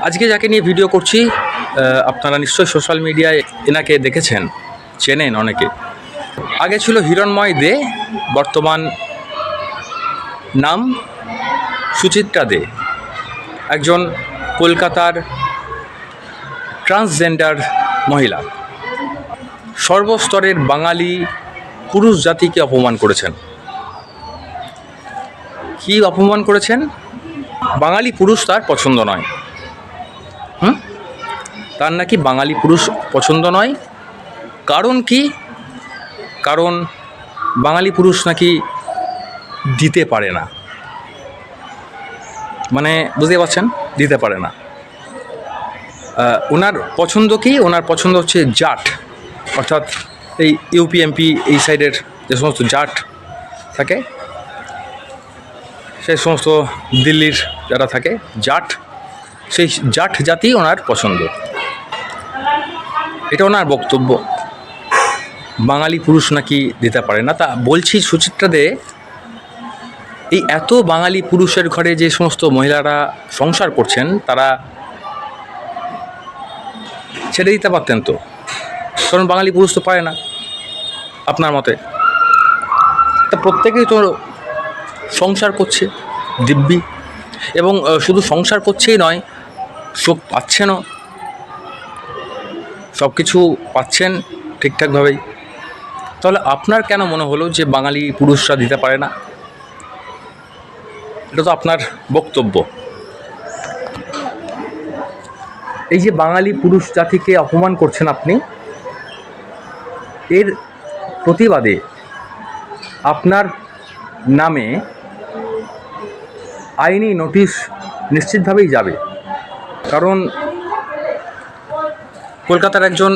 আজকে যাকে নিয়ে ভিডিও করছি আপনারা নিশ্চয়ই সোশ্যাল মিডিয়ায় এনাকে দেখেছেন, চেনেন অনেকে। আগে ছিল হিরণময় দে, বর্তমান নাম সুচিত্রা দে। একজন কলকাতার ট্রান্সজেন্ডার মহিলা। সর্বস্তরের বাঙালি পুরুষ জাতিকে অপমান করেছেন। কি অপমান করেছেন? বাঙালি পুরুষ তার পছন্দ নয়। তার নাকি বাঙালি পুরুষ পছন্দ নয়। কারণ কি? কারণ বাঙালি পুরুষ নাকি দিতে পারে না। মানে বুঝতে পারছেন, দিতে পারে না। ওনার পছন্দ কি? ওনার পছন্দ হচ্ছে জাট, অর্থাৎ এই ইউপি এমপি এই সাইডের যে সমস্ত জাট থাকে, সেই সমস্ত দিল্লির যারা থাকে জাট, সেই জাট জাতি ওনার পছন্দ। এটা ওনার বক্তব্য। বাঙালি পুরুষ নাকি দিতে পারে না। তা বলছি, সুচিত্রা দে এই এত বাঙালি পুরুষের ঘরে যে সমস্ত মহিলারা সংসার করছেন, তারা ছেড়ে দিতে পারতেন তো, কারণ বাঙালি পুরুষ তো পারে না আপনার মতে। তা প্রত্যেকেই তো সংসার করছে দিব্যি, এবং শুধু সংসার করছেই নয়, সুখ পাচ্ছেনও, সব কিছু পাচ্ছেন ঠিকঠাকভাবেই। তাহলে আপনার কেন মনে হলো যে বাঙালি পুরুষরা দিতে পারে না? এটা তো আপনার বক্তব্য। এই যে বাঙালি পুরুষ জাতিকে অপমান করছেন আপনি, এর প্রতিবাদে আপনার নামে আইনি নোটিশ নিশ্চিতভাবেই যাবে। কারণ কলকাতার একজন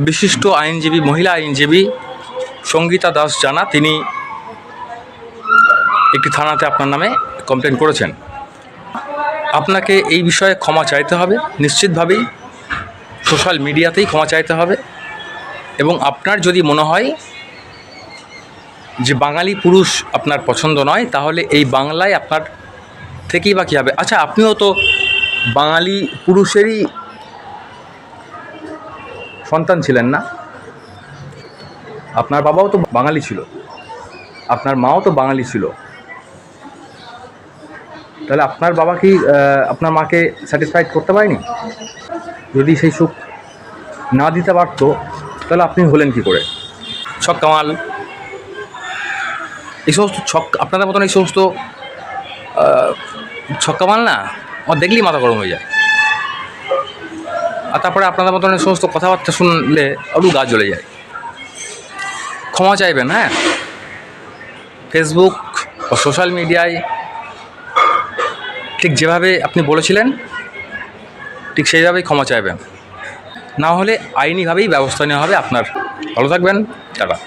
বিশিষ্ট আইনজীবী, মহিলা আইনজীবী সঙ্গীতা দাস জানা, তিনি একটি থানাতে আপনার নামে কমপ্লেন করেছেন। আপনাকে এই বিষয়ে ক্ষমা চাইতে হবে, নিশ্চিতভাবেই সোশ্যাল মিডিয়াতেই ক্ষমা চাইতে হবে। এবং আপনার যদি মনে হয় যে বাঙালি পুরুষ আপনার পছন্দ নয়, তাহলে এই বাংলায় আপনার থেকেই বা কী হবে? আচ্ছা, আপনিও তো বাঙালি পুরুষেরই সন্তান ছিলেন না? আপনার বাবাও তো বাঙালি ছিল, আপনার মাও তো বাঙালি ছিল। তাহলে আপনার বাবা কি আপনার মাকে স্যাটিসফাইড করতে পারেনি? যদি সেই সুখ না দিতে পারতো, তাহলে আপনি হলেন কি করে? ছক কামাল, এই সমস্ত ছক, আপনাদের মতন এই সমস্ত ছক কামাল না, আমার দেখলেই মাথা গরম হয়ে যায়। আর তারপরে আপনাদের মতন এই সমস্ত কথাবার্তা শুনলে আরও গা জ্বলে যায়। ক্ষমা চাইবেন, হ্যাঁ, ফেসবুক ও সোশ্যাল মিডিয়ায় ঠিক যেভাবে আপনি বলেছিলেন, ঠিক সেইভাবেই ক্ষমা চাইবেন। না হলে আইনিভাবেই ব্যবস্থা নেওয়া হবে আপনার। ভালো থাকবেন, টাটা।